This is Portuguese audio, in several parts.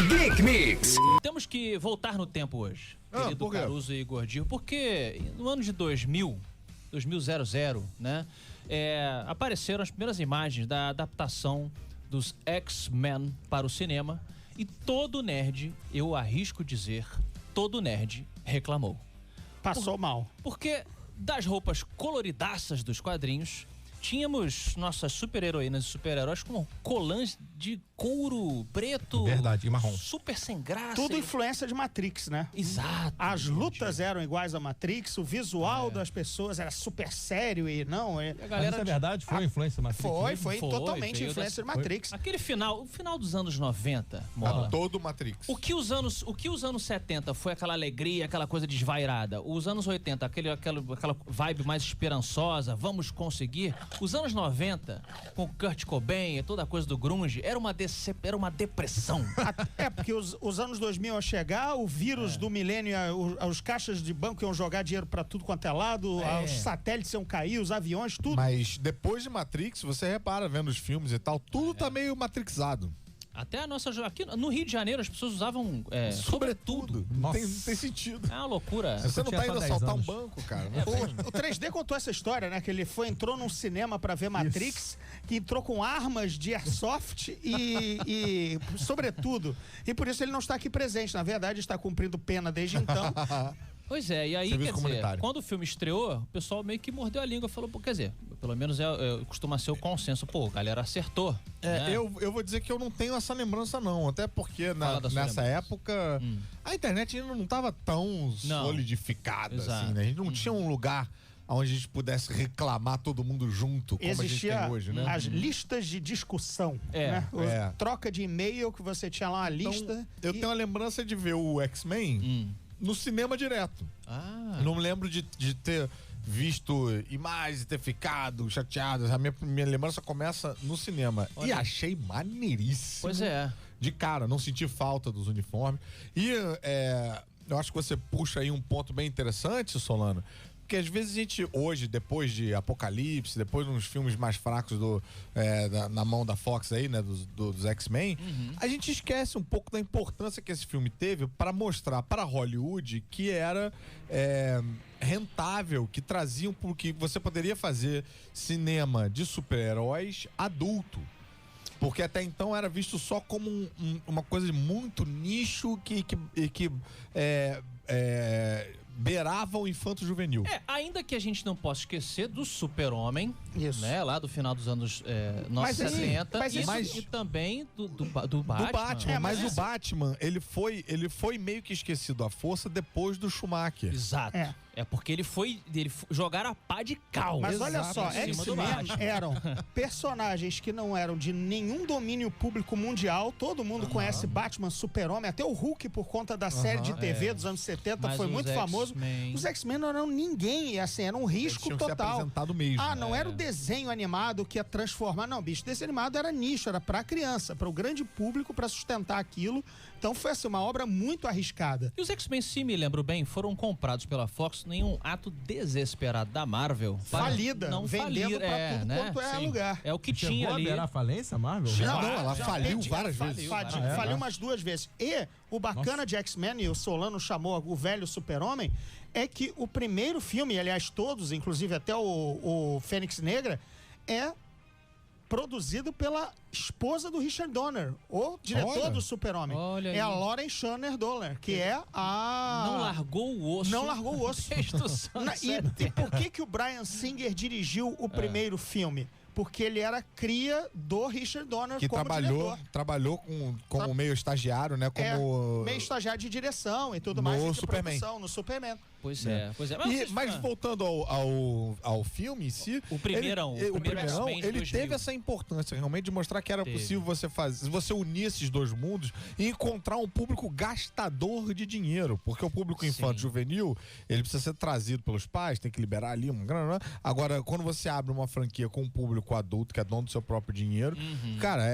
Geek Mix. Temos que voltar no tempo hoje, querido Caruso e Gordinho, porque no ano de 2000, né, apareceram as primeiras imagens da adaptação dos X-Men para o cinema e todo nerd, eu arrisco dizer, todo nerd reclamou. Passou mal. Porque das roupas coloridaças dos quadrinhos, tínhamos nossas super-heroínas e super-heróis com colãs de couro preto. Verdade, e marrom. Super sem graça. Tudo influência de Matrix, né? Exato. As lutas eram iguais a Matrix, o visual das pessoas era super sério e não... A Mas galera isso é verdade? Foi influência Matrix? Foi totalmente veio influência de Matrix. Aquele final, o final dos anos 90, Mola. Todo Matrix. O que os anos 70 foi aquela alegria, aquela coisa desvairada. Os anos 80, aquela vibe mais esperançosa, vamos conseguir. Os anos 90, com Kurt Cobain e toda a coisa do grunge, era uma depressão. Porque os anos 2000 iam chegar, o vírus do milênio, os caixas de banco iam jogar dinheiro pra tudo quanto é lado, os satélites iam cair, os aviões, tudo. Mas depois de Matrix, você repara, vendo os filmes e tal, tudo tá meio matrixado. Até a nossa... Aqui no Rio de Janeiro, as pessoas usavam sobretudo. Não tem sentido. É uma loucura. Você não tinha tá indo só 10 assaltar um anos. banco, cara. O 3D contou essa história, né? Que ele entrou num cinema pra ver Matrix, que entrou com armas de airsoft e sobretudo. E por isso ele não está aqui presente. Na verdade, está cumprindo pena desde então. Pois é, e aí, Serviço quer dizer, comunitário. quando o filme estreou, o pessoal meio que mordeu a língua e falou, pô, quer dizer, pelo menos costuma ser o consenso, pô, a galera acertou. Né? Eu vou dizer que eu não tenho essa lembrança, não. Até porque nessa época a internet ainda não tava tão solidificada, assim, né? A gente não tinha um lugar onde a gente pudesse reclamar todo mundo junto, como a gente tem hoje, né? As listas de discussão, né? Troca de e-mail que você tinha lá uma lista. Eu tenho a lembrança de ver o X-Men no cinema direto. Ah. Eu não me lembro de ter visto imagens e ter ficado chateado. A minha lembrança começa no cinema. Olha. E achei maneiríssimo. Pois é. De cara, não senti falta dos uniformes. E eu acho que você puxa aí um ponto bem interessante, Solano. Porque às vezes a gente, hoje, depois de Apocalipse, depois de uns filmes mais fracos na mão da Fox aí, né, dos X-Men, a gente esquece um pouco da importância que esse filme teve para mostrar para Hollywood que era rentável, que traziam, porque você poderia fazer cinema de super-heróis adulto. Porque até então era visto só como uma coisa muito nicho que beirava o infanto juvenil. Ainda que a gente não possa esquecer do Super-Homem, Isso. né, lá do final dos anos Mas 70, mas e também do Batman. Do Batman, mas mas o Batman, ele foi meio que esquecido à força depois do Schumacher. Exato. É porque ele foi jogar a pá de cal. Mas olha só, em cima do X-Men Batman. eram personagens que não eram de nenhum domínio público mundial. Todo mundo conhece Batman, Super-Homem, até o Hulk por conta da série de TV dos anos 70 Mas foi os muito famoso. X-Men- Os X-Men não eram ninguém, e assim, era um risco tinham que ser total. apresentado mesmo. Não era o desenho animado que ia transformar. Não, bicho, desenho animado era nicho, era pra criança, para o grande público, pra sustentar aquilo. Então foi assim, uma obra muito arriscada. E os X-Men, se me lembro bem, foram comprados pela Fox em um ato desesperado da Marvel. para Falida, não vendendo falir, pra tudo né? quanto é Sim. lugar. É o que Chegou tinha a ali. beirar a falência, Marvel? Não, ela faliu várias vezes. Faliu umas 2 vezes. E o bacana de X-Men, e o Solano chamou o velho Super-Homem, é que o primeiro filme, aliás todos, inclusive até o Fênix Negra, é produzido pela esposa do Richard Donner, o diretor Olha. do Super-Homem. Olha É a aí. Lauren Shanner Donner, que é a... Não largou o osso. Não largou o osso. Desde o Sunset. E por que o Bryan Singer dirigiu o primeiro filme? Porque ele era cria do Richard Donner Que como diretor. trabalhou como meio estagiário, né? Como meio estagiário de direção e tudo No mais. e de Superman. produção, no Superman. Pois é. Mas voltando ao filme em si, O primeirão, o primeiro X-Men de ele 2000. teve essa importância realmente de mostrar que era Teve. possível você unir esses dois mundos e encontrar um público gastador de dinheiro, porque o público Sim. infanto juvenil, ele precisa ser trazido pelos pais, tem que liberar ali uma grana. Agora, quando você abre uma franquia com um público adulto que é dono do seu próprio dinheiro, cara,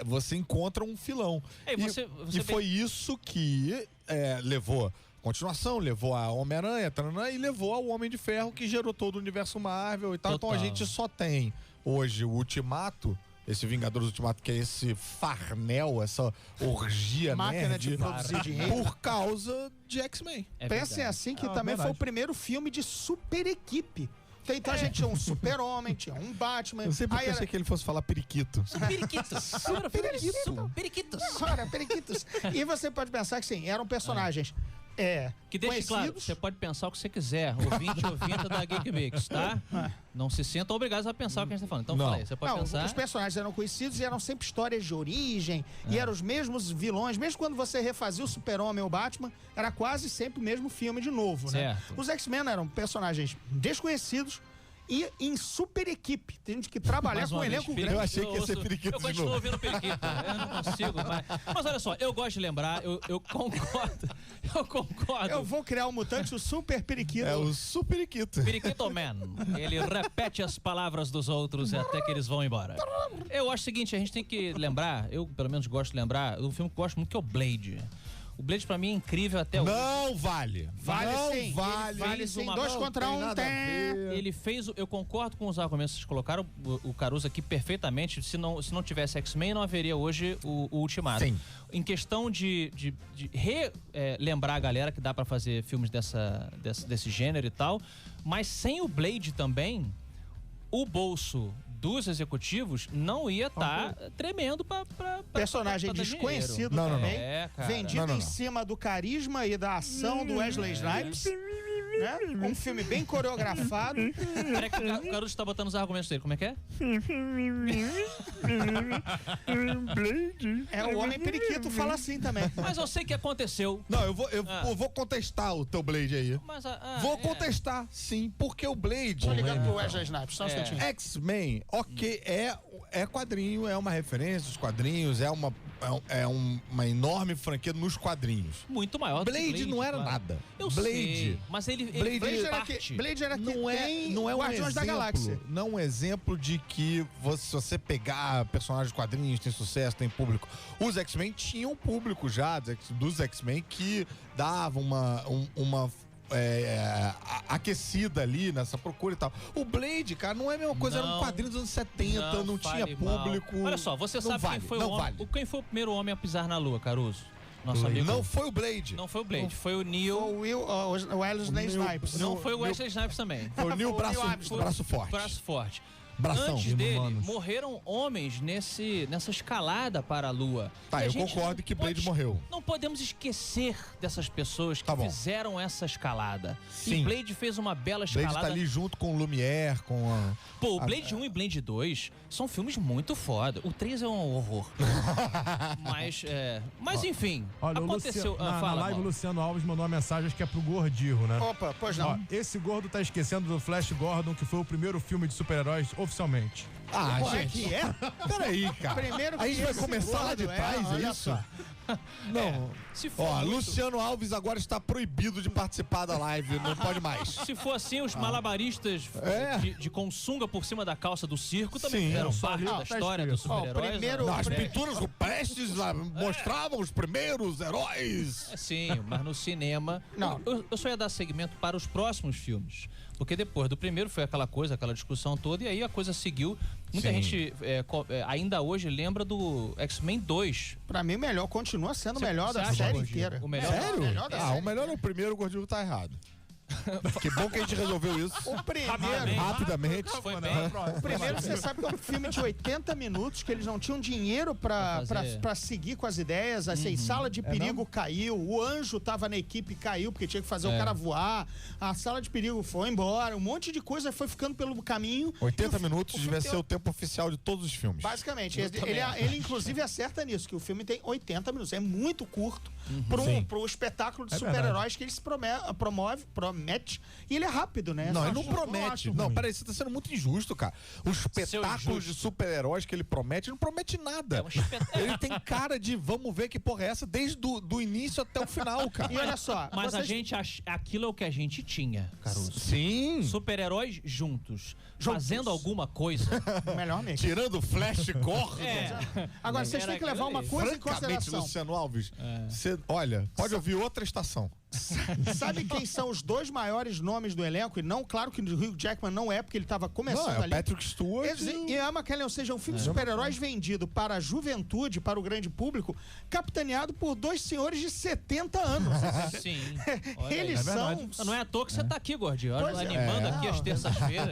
você encontra um filão. Você Foi isso que levou continuação, levou a Homem-Aranha, e levou ao Homem de Ferro, que gerou todo o universo Marvel e tal. Total. Então a gente só tem hoje o Ultimato esse Vingadores Ultimato, que é esse farnel, essa orgia Máquina nerd, de produzir dinheiro. por causa de X-Men. Pensem assim que também foi o primeiro filme de super equipe. Então a gente tinha um super-homem, tinha um Batman. Eu sempre aí pensei que ele fosse falar periquito. Periquitos. Periquitos. Ora, periquitos. E você pode pensar que sim, eram personagens Que deixe claro, conhecidos. você pode pensar o que você quiser, ouvinte da Geek Mix, tá? Não se sintam obrigados a pensar o que a gente tá falando. Então Não. fala aí, você pode Não, pensar. os personagens eram conhecidos e eram sempre histórias de origem, e eram os mesmos vilões, mesmo quando você refazia o Super-Homem ou o Batman, era quase sempre o mesmo filme de novo, né? Certo. Os X-Men eram personagens desconhecidos e em super equipe. Tem gente que trabalhar Mais com um uma vez, elenco periquito. Eu grande. achei que ia ser periquito Eu de continuo novo. ouvindo periquito. Eu não consigo, mas olha só, eu gosto de lembrar, eu concordo. Eu concordo. Eu vou criar um mutante, o Super Periquito. É o super periquito. Periquito Man. Ele repete as palavras dos outros até que eles vão embora. Eu acho o seguinte, a gente tem que lembrar, eu pelo menos gosto de lembrar, do filme que eu gosto muito, que é o Blade. O Blade pra mim é incrível até hoje. Não vale. Vale não sim. vale. Vale sim. uma- 2 Não contra tem 1 nada a tem. ver. Ele fez, eu concordo com os argumentos que vocês colocaram, o Caruso aqui perfeitamente. Se não tivesse X-Men, não haveria hoje o Ultimato. Sim. Em questão de lembrar a galera que dá pra fazer filmes desse gênero e tal, mas sem o Blade também, o bolso dos executivos não ia estar tremendo pra Personagem pra dar desconhecido dinheiro. Não, não, não. também. É, cara. Vendido Não. em cima do carisma e da ação do Wesley Snipes. Né? Um filme bem coreografado. Peraí que o Caruso tá botando os argumentos dele. Como é que é? O Homem Periquito fala assim também. Mas eu sei que aconteceu. Não, eu vou contestar o teu Blade aí. Mas, Vou contestar, sim, porque o Blade... Tô ligando pro Wesley Snipes, só um instantinho. X-Men, ok, é quadrinho, é uma referência dos quadrinhos, é uma enorme franquia nos quadrinhos. Muito maior do que Blade não era claro. nada. Eu Blade. sei, mas ele Blade fez era parte. que, Blade era que Não é um Guardiões exemplo, da Galáxia. não é um exemplo de que se você pegar personagens de quadrinhos, tem sucesso, tem público. Os X-Men tinham público já dos X-Men que davam uma aquecida ali nessa procura e tal. O Blade, cara, não é a mesma coisa, era um quadrinho dos anos 70, não tinha fale mal. público. Olha só, você não sabe vale, quem foi não o homem, vale. quem foi o primeiro homem a pisar na Lua, Caruso? Nosso amigo. Não foi o Blade. Não foi o Blade, foi o Neil. O Wesley Snipes. Não foi o Wesley Snipes também. Foi o Neil Foi o Neil Armstrong. braço forte. Braço forte. Bração. Antes dele, Inumanos. morreram homens nessa escalada para a Lua. Tá, E a eu gente concordo não que Blade pode- morreu. Não podemos esquecer dessas pessoas que Tá bom. fizeram essa escalada. Sim. E Blade fez uma bela Blade escalada. tá ali junto com o Lumière, com a... Pô, o Blade 1 e Blade 2 são filmes muito foda. O 3 é um horror. mas enfim, Olha, aconteceu. o Luciano, na fala, live o Mauro. Luciano Alves mandou uma mensagem, acho que é pro Gordirro, né? Opa, pois Ó, não. esse gordo tá esquecendo do Flash Gordon, que foi o primeiro filme de super-heróis oficialmente. Ah, Como é gente. que é? Peraí, cara. Primeiro a gente que vai esse começar lá de gordo trás, é olha isso? só. Não. Se for Ó, muito- Luciano Alves agora está proibido de participar da live, não pode mais. Se for assim, os malabaristas É. de com sunga por cima da calça do circo também Sim. fizeram Não, parte não, da tá história escrito. dos super-heróis. primeiro- né? As pinturas rupestres lá mostravam os primeiros heróis. Sim, mas no cinema. Não. Eu só ia dar segmento para os próximos filmes. Porque depois do primeiro foi aquela coisa, aquela discussão toda, e aí a coisa seguiu. Muita Sim. gente ainda hoje lembra do X-Men 2. Pra mim, melhor continua sendo o Você- melhor você da acha, série Gordinho? inteira. O melhor? Sério? melhor da série O melhor é o primeiro, o Gordinho tá errado. Que bom que a gente resolveu isso O primeiro, rapidamente. Foi bem. o primeiro, você sabe que é um filme de 80 minutos, que eles não tinham dinheiro Pra fazer. Uhum. pra seguir com as ideias. Assim, Sala de Perigo caiu, o Anjo tava na equipe e caiu, porque tinha que fazer o cara voar. A Sala de Perigo foi embora, um monte de coisa foi ficando pelo caminho. 80 E o minutos filme devia tem ser o tempo oficial de todos os filmes. Basicamente, também acho. ele inclusive acerta nisso, que o filme tem 80 minutos. É muito curto Sim. pro espetáculo de É super-heróis que ele se promete. E ele é rápido, né? Não, Eu ele não acho- promete. acho Não, ruim. peraí, você tá sendo muito injusto, cara. Os espetáculos de super-heróis que ele promete, não promete nada. É um espetáculo. Ele tem cara de vamos ver que porra é essa desde do início até o final, cara. E olha só, Mas a vocês- gente aquilo é o que a gente tinha, Caruso. Sim. Super-heróis juntos, fazendo alguma coisa. melhor mesmo. Tirando o Flash Gordon. Agora, vocês têm que levar uma coisa em Francamente, consideração. Luciano Alves, olha, pode ouvir outra estação. Sabe quem são os dois maiores nomes do elenco? E não, claro que o Hugh Jackman não é, porque ele estava começando Não, é o ali. Patrick Stewart E Ian McKellen, ou seja, um filme de super-heróis vendido para a juventude, para o grande público, capitaneado por dois senhores de 70 anos. Sim. Olha Eles aí. são... Não é à toa que você tá aqui, Gordinho. Pois é. Animando aqui as terças-feiras.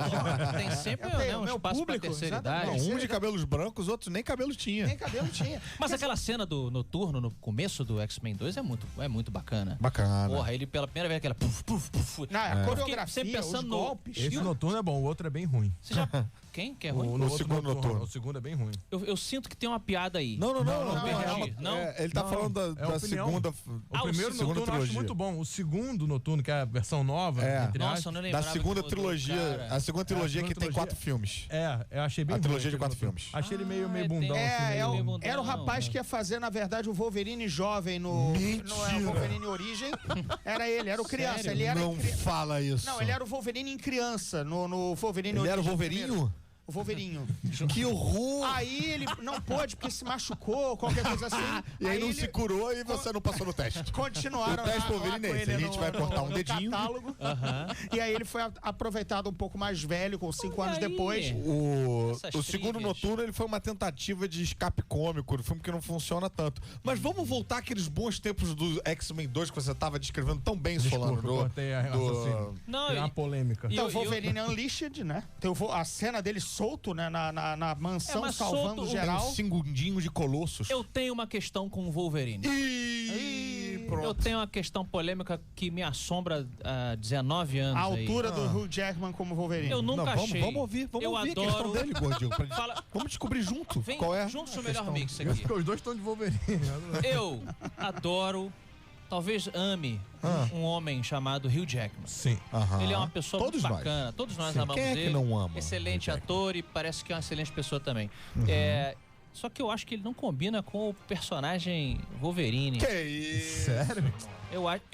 Tem sempre Tem um o meu espaço público, pra terceira exatamente. idade. um de cabelos brancos, outros nem cabelo tinha. Nem cabelo tinha. Mas aquela cena do noturno, no começo do X-Men 2, é muito bacana. Bacana. Porra, ele pela primeira vez aquela puf, puf, puf. Não, a Eu fiquei coreografia, sempre os pensando no... golpes. Esse noturno é bom, o outro é bem ruim. Você já... Quem? Que é ruim? O outro segundo noturno. O segundo é bem ruim. Eu sinto que tem uma piada aí. Não, perdi. Não? Ele tá falando da opinião. segunda. O primeiro segunda noturno eu acho trilogia. muito bom. O segundo noturno, que é a versão nova, entre Nossa, aspas, eu não Da lembrava segunda do trilogia. cara. A segunda trilogia a que segunda tem 4 filmes. eu achei bem A ruim trilogia de aquele 4 noturno. filmes. Achei ele meio tem- bundão, assim, meio... meio bundão. Era o rapaz que ia fazer, na verdade, o Wolverine jovem no Wolverine Origem. Era ele, era o criança. Sério? Ele era Não fala isso. Não, ele era o Wolverine em criança, no Wolverine Ele era o Origem Wolverinho? primeiro. O Wolverinho. Que horror! Aí ele não pôde porque se machucou, qualquer coisa assim. E aí não ele se curou e você não passou no teste. continuaram O teste lá Wolverine com é esse, ele a gente vai cortar um no dedinho. catálogo. E aí ele foi aproveitado um pouco mais velho, com 5 anos aí. depois. Essas O segundo trivias. noturno ele foi uma tentativa de escape cômico, um filme que não funciona tanto. Mas vamos voltar àqueles bons tempos do X-Men 2 que você tava descrevendo tão bem, Solano. Desculpa, eu cortei a raciocínio. Não, Tem uma polêmica. e- Então, o Wolverine Unleashed, né? Tem a cena dele solto, né? Na mansão, mas salvando solto, Tem geral. um segundinho de colossos. Eu tenho uma questão com o Wolverine. Ih, pronto. Eu tenho uma questão polêmica que me assombra há 19 anos A aí. altura do Hugh Jackman como Wolverine. Eu nunca Não, achei. vamos ouvir Eu a questão adoro... dele, gordinho. Fala- Vamos descobrir junto Vem qual é. juntos no melhor mix Eu acho aqui. que os dois estão de Wolverine. Eu adoro, talvez ame, um homem chamado Hugh Jackman. Sim. Aham. Ele é uma pessoa Todos muito nós. bacana. Todos nós Sim. amamos Quem é que ele. não ama Excelente Hugh Jackman? ator e parece que é uma excelente pessoa também. Só que eu acho que ele não combina com o personagem Wolverine. Que isso? Sério?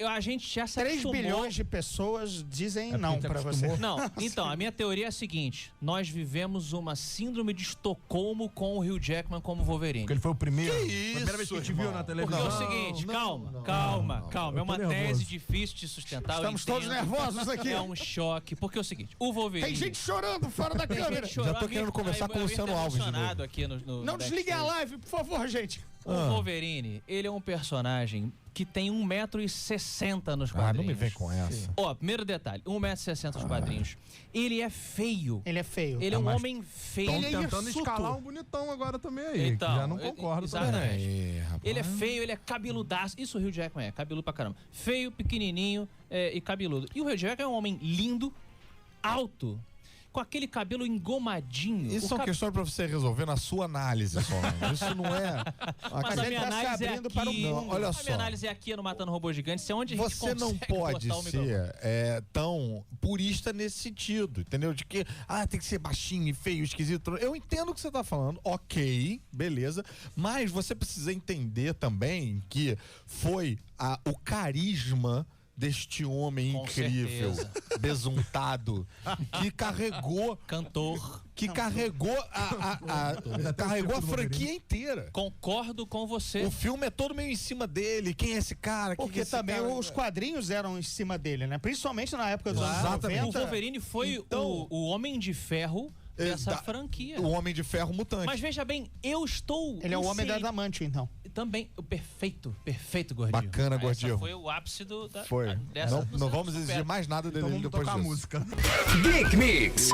A gente já se 3 acostumou... bilhões de pessoas dizem É porque não te pra você. acostumou. Não, então, a minha teoria é a seguinte. Nós vivemos uma síndrome de Estocolmo com o Hugh Jackman como Wolverine. Porque ele foi o primeiro. Que Primeira vez que a gente isso, viu na irmão? Porque televisão. é o seguinte, calma. Eu É uma tô nervoso. tese difícil de sustentar. eu Estamos todos entendo. nervosos aqui. É um choque. Porque é o seguinte, o Wolverine... Tem gente chorando fora da Tem câmera. gente chorando. Já tô querendo conversar com o Luciano Alves de emocionado novo. aqui no Não desliguem a live, por favor, gente. O Wolverine, ele é um personagem que tem 1,60 m nos quadrinhos. Ah, não me vem com essa. Ó, primeiro detalhe, 1,60 m nos quadrinhos. Ele é feio. Ele é feio. Ele é um mas homem feio. Ele é Tentando hirsuto. escalar um bonitão agora também aí. Então, que já não concordo exatamente. também. Peraí, rapaz. Ele é feio, ele é cabeludaço. Isso o Hugh Jackman é, cabeludo pra caramba. Feio, pequenininho e cabeludo. E o Hugh Jackman é um homem lindo, alto, com aquele cabelo engomadinho. Isso são questões pra você resolver na sua análise, Solano. Isso não é. Mas a ele minha tá se análise é abrindo aqui. para o mundo. Não, olha a só. minha análise é aqui no Matando Robô Gigante. Isso é onde a gente Você não consegue pode botar o microfone. ser tão purista nesse sentido, entendeu? De que, tem que ser baixinho e feio, esquisito. Eu entendo o que você tá falando, ok, beleza. Mas você precisa entender também que foi o carisma deste homem Com incrível, certeza. besuntado, que carregou Cantor. carregou carregou a franquia inteira. Concordo com você. O filme é todo meio em cima dele. Quem é esse cara? Quem Porque é esse também cara? os quadrinhos eram em cima dele, né? Principalmente na época dos anos Exatamente. 90. O Wolverine foi Então- o Homem de Ferro dessa Da- franquia. O Homem de Ferro mutante. Mas veja bem, eu estou... Ele é o homem da inserido- adamantio, então. Também, perfeito, Gordinho. Bacana, Essa Gordinho. foi o ápice Foi. dessa Não vamos exigir mais nada dele Então vamos depois tocar a disso. música. Geek Mix.